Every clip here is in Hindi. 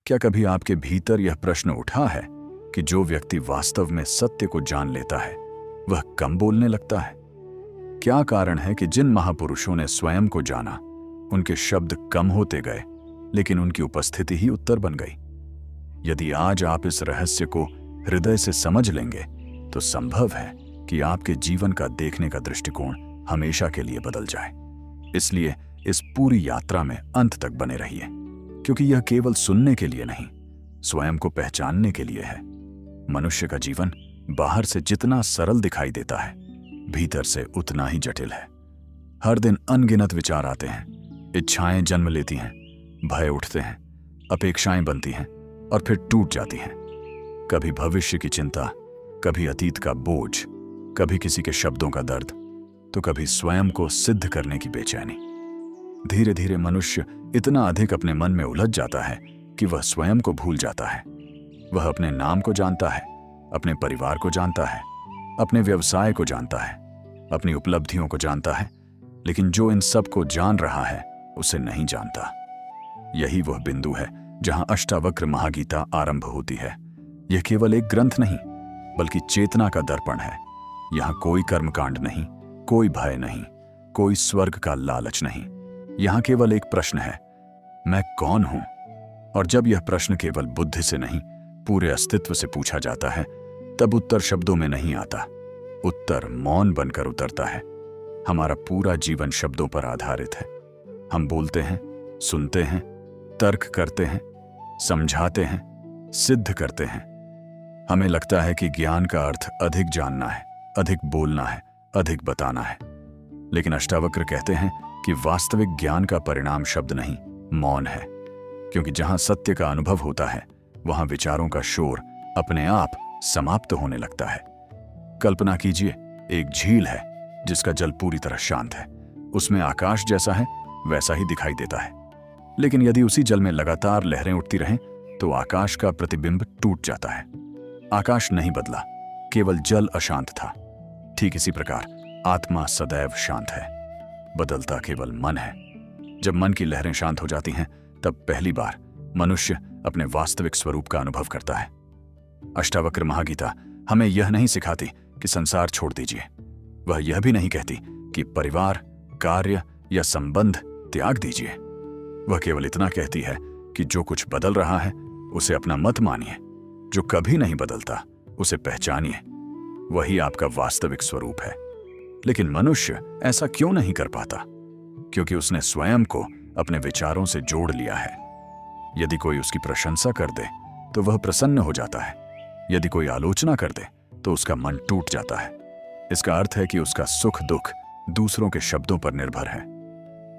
क्या कभी आपके भीतर यह प्रश्न उठा है कि जो व्यक्ति वास्तव में सत्य को जान लेता है वह कम बोलने लगता है? क्या कारण है कि जिन महापुरुषों ने स्वयं को जाना, उनके शब्द कम होते गए लेकिन उनकी उपस्थिति ही उत्तर बन गई? यदि आज आप इस रहस्य को हृदय से समझ लेंगे तो संभव है कि आपके जीवन का देखने का दृष्टिकोण हमेशा के लिए बदल जाए। इसलिए इस पूरी यात्रा में अंत तक बने रहिए, क्योंकि यह केवल सुनने के लिए नहीं, स्वयं को पहचानने के लिए है। मनुष्य का जीवन बाहर से जितना सरल दिखाई देता है, भीतर से उतना ही जटिल है। हर दिन अनगिनत विचार आते हैं, इच्छाएं जन्म लेती हैं, भय उठते हैं, अपेक्षाएं बनती हैं और फिर टूट जाती हैं। कभी भविष्य की चिंता, कभी अतीत का बोझ, कभी किसी के शब्दों का दर्द, तो कभी स्वयं को सिद्ध करने की बेचैनी। धीरे धीरे मनुष्य इतना अधिक अपने मन में उलझ जाता है कि वह स्वयं को भूल जाता है। वह अपने नाम को जानता है, अपने परिवार को जानता है, अपने व्यवसाय को जानता है, अपनी उपलब्धियों को जानता है, लेकिन जो इन सब को जान रहा है उसे नहीं जानता। यही वह बिंदु है जहां अष्टावक्र महागीता आरंभ होती है। यह केवल एक ग्रंथ नहीं, बल्कि चेतना का दर्पण है। यहां कोई कर्मकांड नहीं, कोई भय नहीं, कोई स्वर्ग का लालच नहीं। यहां केवल एक प्रश्न है, मैं कौन हूं? और जब यह प्रश्न केवल बुद्धि से नहीं, पूरे अस्तित्व से पूछा जाता है, तब उत्तर शब्दों में नहीं आता, उत्तर मौन बनकर उतरता है। हमारा पूरा जीवन शब्दों पर आधारित है। हम बोलते हैं, सुनते हैं, तर्क करते हैं, समझाते हैं, सिद्ध करते हैं। हमें लगता है कि ज्ञान का अर्थ अधिक जानना है, अधिक बोलना है, अधिक बताना है। लेकिन अष्टावक्र कहते हैं कि वास्तविक ज्ञान का परिणाम शब्द नहीं, मौन है। क्योंकि जहां सत्य का अनुभव होता है, वहां विचारों का शोर अपने आप समाप्त होने लगता है। कल्पना कीजिए, एक झील है जिसका जल पूरी तरह शांत है। उसमें आकाश जैसा है वैसा ही दिखाई देता है। लेकिन यदि उसी जल में लगातार लहरें उठती रहें तो आकाश का प्रतिबिंब टूट जाता है। आकाश नहीं बदला, केवल जल अशांत था। ठीक इसी प्रकार आत्मा सदैव शांत है, बदलता केवल मन है। जब मन की लहरें शांत हो जाती हैं, तब पहली बार मनुष्य अपने वास्तविक स्वरूप का अनुभव करता है। अष्टावक्र महागीता हमें यह नहीं सिखाती कि संसार छोड़ दीजिए। वह यह भी नहीं कहती कि परिवार, कार्य या संबंध त्याग दीजिए। वह केवल इतना कहती है कि जो कुछ बदल रहा है उसे अपना मत मानिए, जो कभी नहीं बदलता उसे पहचानिए। वही आपका वास्तविक स्वरूप है। लेकिन मनुष्य ऐसा क्यों नहीं कर पाता? क्योंकि उसने स्वयं को अपने विचारों से जोड़ लिया है। यदि कोई उसकी प्रशंसा कर दे तो वह प्रसन्न हो जाता है। यदि कोई आलोचना कर दे तो उसका मन टूट जाता है। इसका अर्थ है कि उसका सुख दुख दूसरों के शब्दों पर निर्भर है।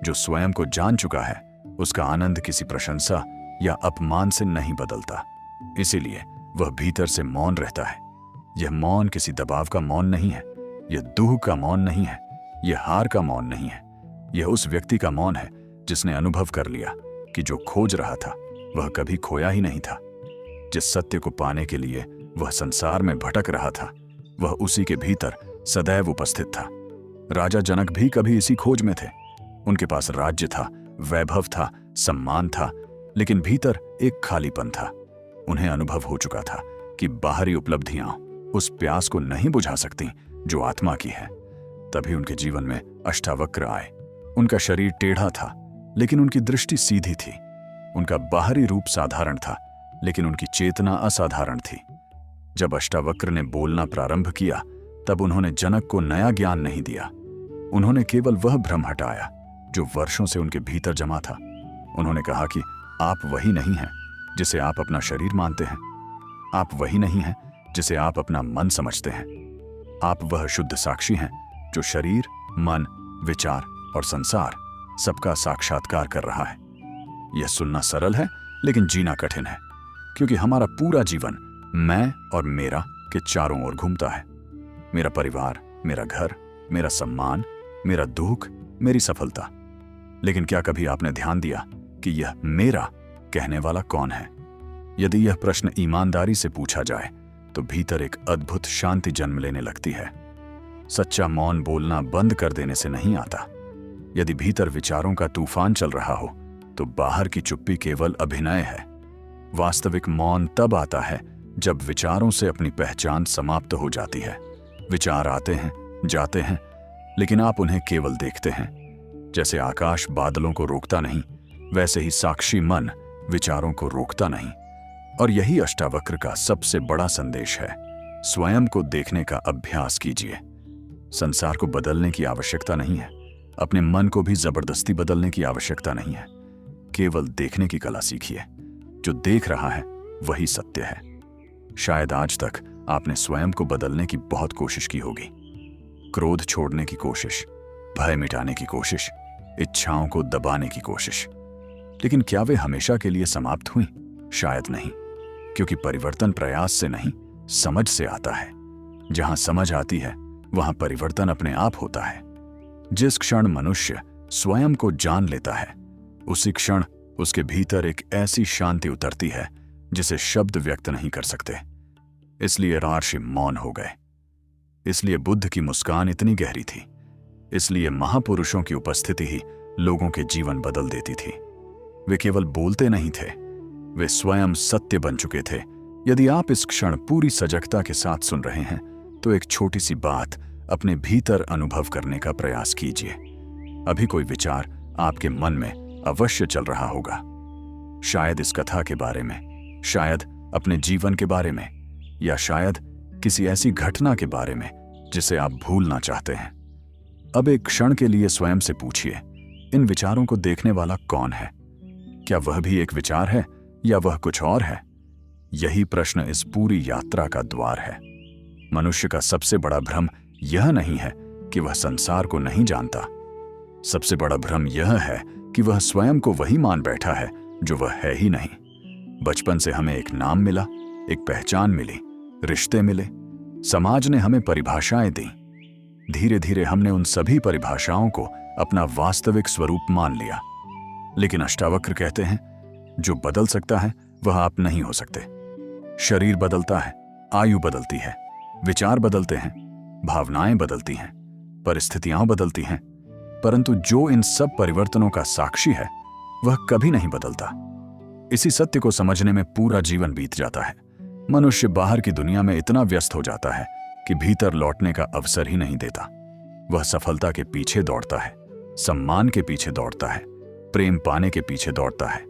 जो स्वयं को जान चुका है, उसका आनंद किसी प्रशंसा या अपमान से नहीं बदलता। इसीलिए वह भीतर से मौन रहता है। यह मौन किसी दबाव का मौन नहीं है, यह दुख का मौन नहीं है, यह हार का मौन नहीं है। यह उस व्यक्ति का मौन है जिसने अनुभव कर लिया कि जो खोज रहा था वह कभी खोया ही नहीं था। जिस सत्य को पाने के लिए वह संसार में भटक रहा था, वह उसी के भीतर सदैव उपस्थित था। राजा जनक भी कभी इसी खोज में थे। उनके पास राज्य था, वैभव था, सम्मान था, लेकिन भीतर एक खालीपन था। उन्हें अनुभव हो चुका था कि बाहरी उपलब्धियां उस प्यास को नहीं बुझा सकती जो आत्मा की है। तभी उनके जीवन में अष्टावक्र आए। उनका शरीर टेढ़ा था, लेकिन उनकी दृष्टि सीधी थी। उनका बाहरी रूप साधारण था, लेकिन उनकी चेतना असाधारण थी। जब अष्टावक्र ने बोलना प्रारंभ किया, तब उन्होंने जनक को नया ज्ञान नहीं दिया। उन्होंने केवल वह भ्रम हटाया जो वर्षों से उनके भीतर जमा था। उन्होंने कहा कि आप वही नहीं हैं जिसे आप अपना शरीर मानते हैं। आप वही नहीं हैं जिसे आप अपना मन समझते हैं। आप वह शुद्ध साक्षी हैं जो शरीर, मन, विचार और संसार सबका साक्षात्कार कर रहा है। यह सुनना सरल है, लेकिन जीना कठिन है, क्योंकि हमारा पूरा जीवन मैं और मेरा के चारों ओर घूमता है। मेरा परिवार, मेरा घर, मेरा सम्मान, मेरा दुख, मेरी सफलता। लेकिन क्या कभी आपने ध्यान दिया कि यह मेरा कहने वाला कौन है? यदि यह प्रश्न ईमानदारी से पूछा जाए तो भीतर एक अद्भुत शांति जन्म लेने लगती है। सच्चा मौन बोलना बंद कर देने से नहीं आता। यदि भीतर विचारों का तूफान चल रहा हो तो बाहर की चुप्पी केवल अभिनय है। वास्तविक मौन तब आता है जब विचारों से अपनी पहचान समाप्त हो जाती है। विचार आते हैं, जाते हैं, लेकिन आप उन्हें केवल देखते हैं। जैसे आकाश बादलों को रोकता नहीं, वैसे ही साक्षी मन विचारों को रोकता नहीं। और यही अष्टावक्र का सबसे बड़ा संदेश है। स्वयं को देखने का अभ्यास कीजिए। संसार को बदलने की आवश्यकता नहीं है, अपने मन को भी जबरदस्ती बदलने की आवश्यकता नहीं है। केवल देखने की कला सीखिए। जो देख रहा है वही सत्य है। शायद आज तक आपने स्वयं को बदलने की बहुत कोशिश की होगी। क्रोध छोड़ने की कोशिश, भय मिटाने की कोशिश, इच्छाओं को दबाने की कोशिश। लेकिन क्या वे हमेशा के लिए समाप्त हुई? शायद नहीं, क्योंकि परिवर्तन प्रयास से नहीं, समझ से आता है। जहां समझ आती है वहां परिवर्तन अपने आप होता है। जिस क्षण मनुष्य स्वयं को जान लेता है, उसी क्षण उसके भीतर एक ऐसी शांति उतरती है जिसे शब्द व्यक्त नहीं कर सकते। इसलिए महर्षि मौन हो गए। इसलिए बुद्ध की मुस्कान इतनी गहरी थी। इसलिए महापुरुषों की उपस्थिति ही लोगों के जीवन बदल देती थी। वे केवल बोलते नहीं थे, वे स्वयं सत्य बन चुके थे। यदि आप इस क्षण पूरी सजगता के साथ सुन रहे हैं तो एक छोटी सी बात अपने भीतर अनुभव करने का प्रयास कीजिए। अभी कोई विचार आपके मन में अवश्य चल रहा होगा। शायद इस कथा के बारे में, शायद अपने जीवन के बारे में, या शायद किसी ऐसी घटना के बारे में जिसे आप भूलना चाहते हैं। अब एक क्षण के लिए स्वयं से पूछिए, इन विचारों को देखने वाला कौन है? क्या वह भी एक विचार है या वह कुछ और है? यही प्रश्न इस पूरी यात्रा का द्वार है। मनुष्य का सबसे बड़ा भ्रम यह नहीं है कि वह संसार को नहीं जानता। सबसे बड़ा भ्रम यह है कि वह स्वयं को वही मान बैठा है जो वह है ही नहीं। बचपन से हमें एक नाम मिला, एक पहचान मिली, रिश्ते मिले, समाज ने हमें परिभाषाएं दी। धीरे धीरे हमने उन सभी परिभाषाओं को अपना वास्तविक स्वरूप मान लिया। लेकिन अष्टावक्र कहते हैं, जो बदल सकता है वह आप नहीं हो सकते। शरीर बदलता है, आयु बदलती है, विचार बदलते हैं, भावनाएं बदलती हैं, परिस्थितियां बदलती हैं, परंतु जो इन सब परिवर्तनों का साक्षी है वह कभी नहीं बदलता। इसी सत्य को समझने में पूरा जीवन बीत जाता है। मनुष्य बाहर की दुनिया में इतना व्यस्त हो जाता है कि भीतर लौटने का अवसर ही नहीं देता। वह सफलता के पीछे दौड़ता है, सम्मान के पीछे दौड़ता है, प्रेम पाने के पीछे दौड़ता है,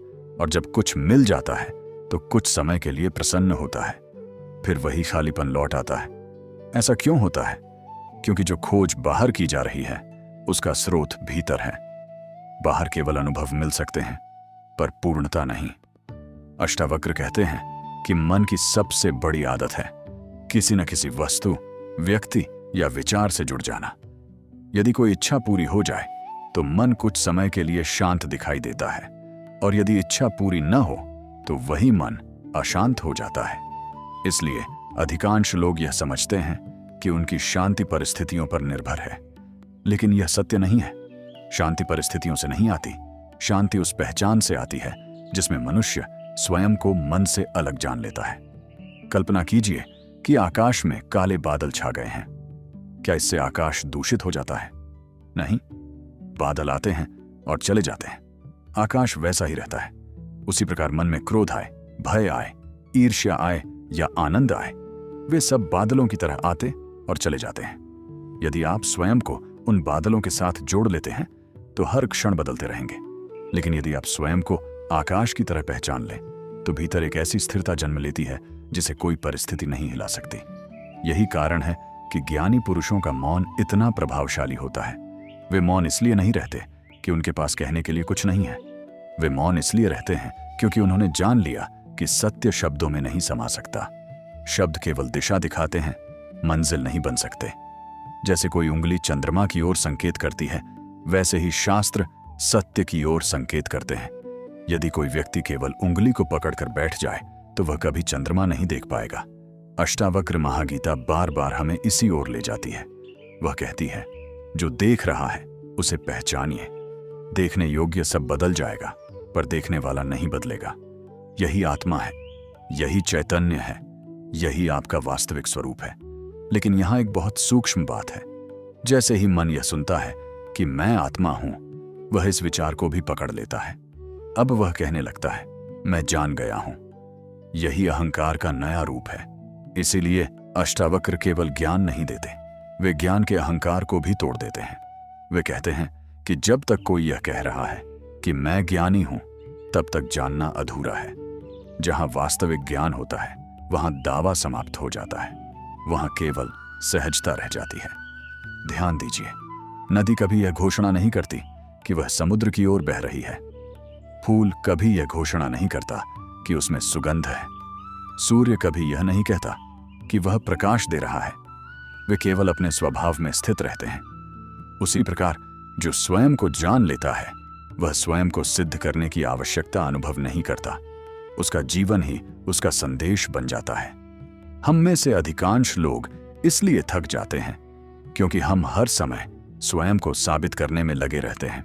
और जब कुछ मिल जाता है तो कुछ समय के लिए प्रसन्न होता है, फिर वही खालीपन लौट आता है। ऐसा क्यों होता है? क्योंकि जो खोज बाहर की जा रही है उसका स्रोत भीतर है। बाहर केवल अनुभव मिल सकते हैं पर पूर्णता नहीं। अष्टावक्र कहते हैं कि मन की सबसे बड़ी आदत है किसी न किसी वस्तु, व्यक्ति या विचार से जुड़ जाना। यदि कोई इच्छा पूरी हो जाए तो मन कुछ समय के लिए शांत दिखाई देता है, और यदि इच्छा पूरी न हो तो वही मन अशांत हो जाता है। इसलिए अधिकांश लोग यह समझते हैं कि उनकी शांति परिस्थितियों पर निर्भर है, लेकिन यह सत्य नहीं है। शांति परिस्थितियों से नहीं आती, शांति उस पहचान से आती है जिसमें मनुष्य स्वयं को मन से अलग जान लेता है। कल्पना कीजिए कि आकाश में काले बादल छा गए हैं। क्या इससे आकाश दूषित हो जाता है? नहीं, बादल आते हैं और चले जाते हैं, आकाश वैसा ही रहता है। उसी प्रकार मन में क्रोध आए, भय आए, ईर्ष्या आए या आनंद आए, वे सब बादलों की तरह आते और चले जाते हैं। यदि आप स्वयं को उन बादलों के साथ जोड़ लेते हैं तो हर क्षण बदलते रहेंगे। लेकिन यदि आप स्वयं को आकाश की तरह पहचान लें तो भीतर एक ऐसी स्थिरता जन्म लेती है जिसे कोई परिस्थिति नहीं हिला सकती। यही कारण है कि ज्ञानी पुरुषों का मौन इतना प्रभावशाली होता है। वे मौन इसलिए नहीं रहते कि उनके पास कहने के लिए कुछ नहीं है। वे मौन इसलिए रहते हैं क्योंकि उन्होंने जान लिया कि सत्य शब्दों में नहीं समा सकता। शब्द केवल दिशा दिखाते हैं, मंजिल नहीं बन सकते। जैसे कोई उंगली चंद्रमा की ओर संकेत करती है, वैसे ही शास्त्र सत्य की ओर संकेत करते हैं। यदि कोई व्यक्ति केवल उंगली को पकड़कर बैठ जाए तो वह कभी चंद्रमा नहीं देख पाएगा। अष्टावक्र महागीता बार बार हमें इसी ओर ले जाती है। वह कहती है, जो देख रहा है उसे पहचानिए। देखने योग्य सब बदल जाएगा पर देखने वाला नहीं बदलेगा। यही आत्मा है, यही चैतन्य है, यही आपका वास्तविक स्वरूप है। लेकिन यहां एक बहुत सूक्ष्म बात है। जैसे ही मन यह सुनता है कि मैं आत्मा हूं, वह इस विचार को भी पकड़ लेता है। अब वह कहने लगता है, मैं जान गया हूं, यही अहंकार का नया रूप है। इसीलिए अष्टावक्र केवल ज्ञान नहीं देते, वे ज्ञान के अहंकार को भी तोड़ देते हैं। वे कहते हैं कि जब तक कोई यह कह रहा है कि मैं ज्ञानी हूं, तब तक जानना अधूरा है। जहां वास्तविक ज्ञान होता है वहां दावा समाप्त हो जाता है, वहां केवल सहजता रह जाती है। ध्यान दीजिए, नदी कभी यह घोषणा नहीं करती कि वह समुद्र की ओर बह रही है। फूल कभी यह घोषणा नहीं करता कि उसमें सुगंध है। सूर्य कभी यह नहीं कहता कि वह प्रकाश दे रहा है। वे केवल अपने स्वभाव में स्थित रहते हैं। उसी प्रकार जो स्वयं को जान लेता है वह स्वयं को सिद्ध करने की आवश्यकता अनुभव नहीं करता। उसका जीवन ही उसका संदेश बन जाता है। हम में से अधिकांश लोग इसलिए थक जाते हैं क्योंकि हम हर समय स्वयं को साबित करने में लगे रहते हैं।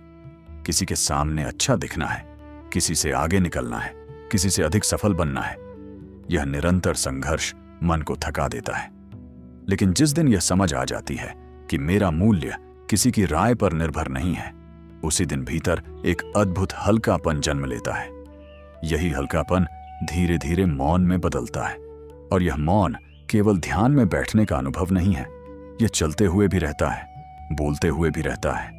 किसी के सामने अच्छा दिखना है, किसी से आगे निकलना है, किसी से अधिक सफल बनना है। यह निरंतर संघर्ष मन को थका देता है। लेकिन जिस दिन यह समझ आ जाती है कि मेरा मूल्य किसी की राय पर निर्भर नहीं है, उसी दिन भीतर एक अद्भुत हल्कापन जन्म लेता है। यही हल्कापन धीरे धीरे मौन में बदलता है। और यह मौन केवल ध्यान में बैठने का अनुभव नहीं है, यह चलते हुए भी रहता है, बोलते हुए भी रहता है,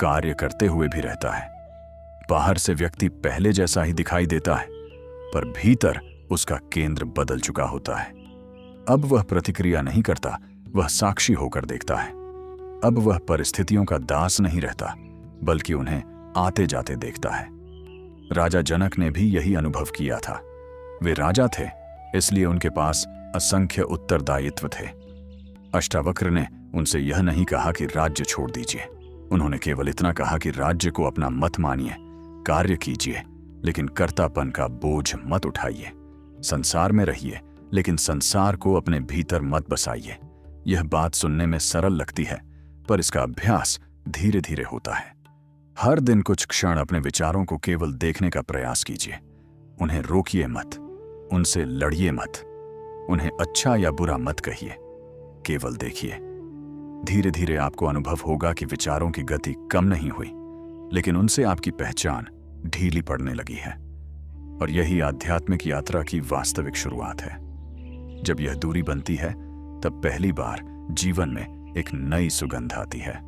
कार्य करते हुए भी रहता है। बाहर से व्यक्ति पहले जैसा ही दिखाई देता है, पर भीतर उसका केंद्र बदल चुका होता है। अब वह प्रतिक्रिया नहीं करता, वह साक्षी होकर देखता है। अब वह परिस्थितियों का दास नहीं रहता, बल्कि उन्हें आते जाते देखता है। राजा जनक ने भी यही अनुभव किया था। वे राजा थे, इसलिए उनके पास असंख्य उत्तरदायित्व थे। अष्टावक्र ने उनसे यह नहीं कहा कि राज्य छोड़ दीजिए। उन्होंने केवल इतना कहा कि राज्य को अपना मत मानिए, कार्य कीजिए, लेकिन कर्तापन का बोझ मत उठाइए। संसार में रहिए, लेकिन संसार को अपने भीतर मत बसाइए। यह बात सुनने में सरल लगती है, पर इसका अभ्यास धीरे धीरे होता है। हर दिन कुछ क्षण अपने विचारों को केवल देखने का प्रयास कीजिए। उन्हें रोकिए मत, उनसे लड़िए मत, उन्हें अच्छा या बुरा मत कहिए, केवल देखिए। धीरे धीरे आपको अनुभव होगा कि विचारों की गति कम नहीं हुई, लेकिन उनसे आपकी पहचान ढीली पड़ने लगी है। और यही आध्यात्मिक यात्रा की वास्तविक शुरुआत है। जब यह दूरी बनती है, तब पहली बार जीवन में एक नई सुगंध आती है।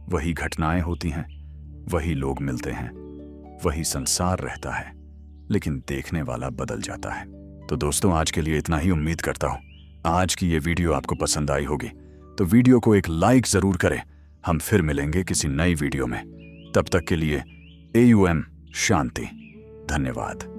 वही घटनाएं होती हैं, वही लोग मिलते हैं, वही संसार रहता है, लेकिन देखने वाला बदल जाता है। तो दोस्तों, आज के लिए इतना ही। उम्मीद करता हूं आज की ये वीडियो आपको पसंद आई होगी। तो वीडियो को एक लाइक जरूर करें। हम फिर मिलेंगे किसी नई वीडियो में। तब तक के लिए AUM शांति। धन्यवाद।